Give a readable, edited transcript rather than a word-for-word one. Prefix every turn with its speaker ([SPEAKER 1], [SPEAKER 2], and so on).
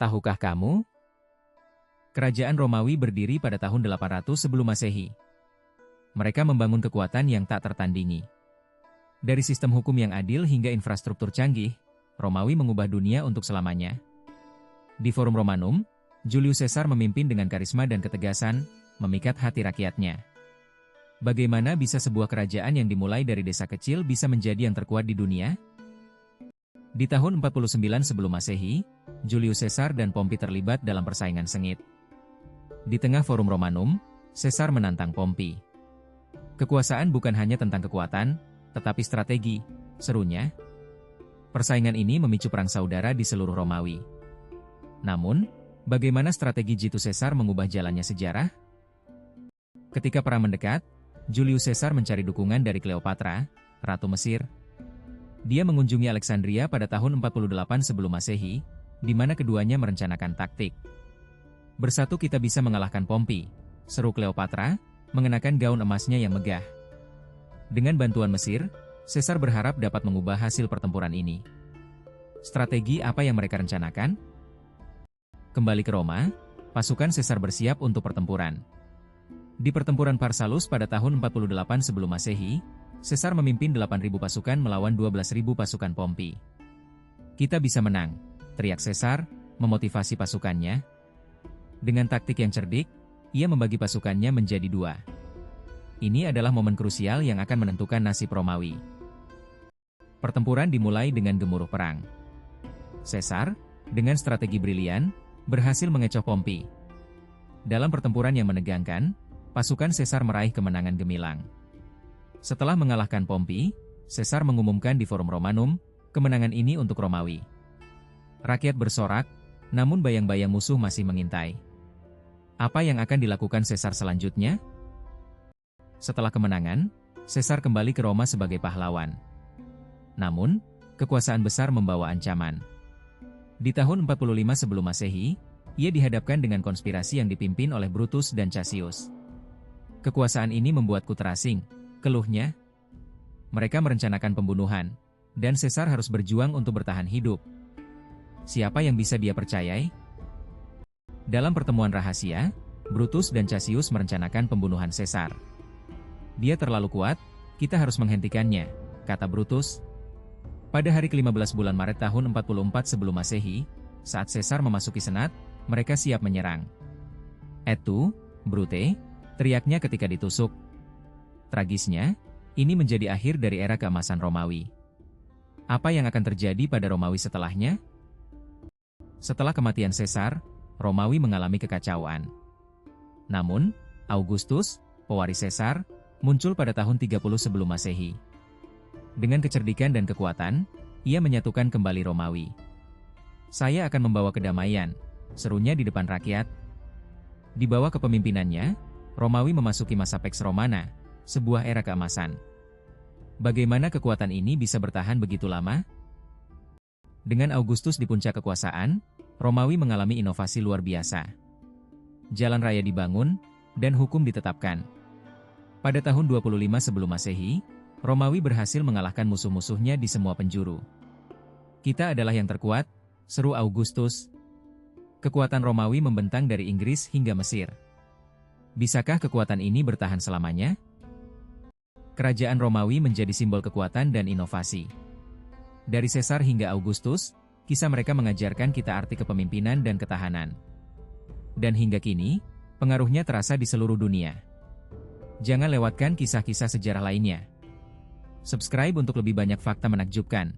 [SPEAKER 1] Tahukah kamu? Kerajaan Romawi berdiri pada tahun 800 sebelum Masehi. Mereka membangun kekuatan yang tak tertandingi. Dari sistem hukum yang adil hingga infrastruktur canggih, Romawi mengubah dunia untuk selamanya. Di Forum Romanum, Julius Caesar memimpin dengan karisma dan ketegasan, memikat hati rakyatnya. Bagaimana bisa sebuah kerajaan yang dimulai dari desa kecil bisa menjadi yang terkuat di dunia? Di tahun 49 sebelum Masehi, Julius Caesar dan Pompey terlibat dalam persaingan sengit. Di tengah Forum Romanum, Caesar menantang Pompey. Kekuasaan bukan hanya tentang kekuatan, tetapi strategi, serunya. Persaingan ini memicu perang saudara di seluruh Romawi. Namun, bagaimana strategi Julius Caesar mengubah jalannya sejarah? Ketika perang mendekat, Julius Caesar mencari dukungan dari Cleopatra, Ratu Mesir. Dia mengunjungi Alexandria pada tahun 48 sebelum Masehi, di mana keduanya merencanakan taktik. Bersatu kita bisa mengalahkan Pompey, seru Cleopatra, mengenakan gaun emasnya yang megah. Dengan bantuan Mesir, Caesar berharap dapat mengubah hasil pertempuran ini. Strategi apa yang mereka rencanakan? Kembali ke Roma, pasukan Caesar bersiap untuk pertempuran. Di pertempuran Pharsalus pada tahun 48 sebelum Masehi, Caesar memimpin 8.000 pasukan melawan 12.000 pasukan Pompey. Kita bisa menang, teriak Caesar, memotivasi pasukannya. Dengan taktik yang cerdik, ia membagi pasukannya menjadi dua. Ini adalah momen krusial yang akan menentukan nasib Romawi. Pertempuran dimulai dengan gemuruh perang. Caesar, dengan strategi brilian, berhasil mengecoh Pompey. Dalam pertempuran yang menegangkan, pasukan Caesar meraih kemenangan gemilang. Setelah mengalahkan Pompey, Caesar mengumumkan di Forum Romanum, kemenangan ini untuk Romawi. Rakyat bersorak, namun bayang-bayang musuh masih mengintai. Apa yang akan dilakukan Caesar selanjutnya? Setelah kemenangan, Caesar kembali ke Roma sebagai pahlawan. Namun, kekuasaan besar membawa ancaman. Di tahun 45 sebelum Masehi, ia dihadapkan dengan konspirasi yang dipimpin oleh Brutus dan Cassius. Kekuasaan ini membuatku terasing, keluhnya. Mereka merencanakan pembunuhan, dan Caesar harus berjuang untuk bertahan hidup. Siapa yang bisa dia percayai? Dalam pertemuan rahasia, Brutus dan Cassius merencanakan pembunuhan Caesar. Dia terlalu kuat, kita harus menghentikannya, kata Brutus. Pada hari ke-15 bulan Maret tahun 44 sebelum Masehi, saat Caesar memasuki Senat, mereka siap menyerang. "Et tu, Brute," teriaknya ketika ditusuk. Tragisnya, ini menjadi akhir dari era keemasan Romawi. Apa yang akan terjadi pada Romawi setelahnya? Setelah kematian Caesar, Romawi mengalami kekacauan. Namun, Augustus, pewaris Caesar, muncul pada tahun 30 sebelum Masehi. Dengan kecerdikan dan kekuatan, ia menyatukan kembali Romawi. "Saya akan membawa kedamaian," serunya di depan rakyat. Di bawah kepemimpinannya, Romawi memasuki masa Pax Romana, sebuah era keemasan. Bagaimana kekuatan ini bisa bertahan begitu lama? Dengan Augustus di puncak kekuasaan, Romawi mengalami inovasi luar biasa. Jalan raya dibangun, dan hukum ditetapkan. Pada tahun 25 sebelum Masehi, Romawi berhasil mengalahkan musuh-musuhnya di semua penjuru. "Kita adalah yang terkuat," seru Augustus. Kekuatan Romawi membentang dari Inggris hingga Mesir. Bisakah kekuatan ini bertahan selamanya? Kerajaan Romawi menjadi simbol kekuatan dan inovasi. Dari Caesar hingga Augustus, kisah mereka mengajarkan kita arti kepemimpinan dan ketahanan. Dan hingga kini, pengaruhnya terasa di seluruh dunia. Jangan lewatkan kisah-kisah sejarah lainnya. Subscribe untuk lebih banyak fakta menakjubkan.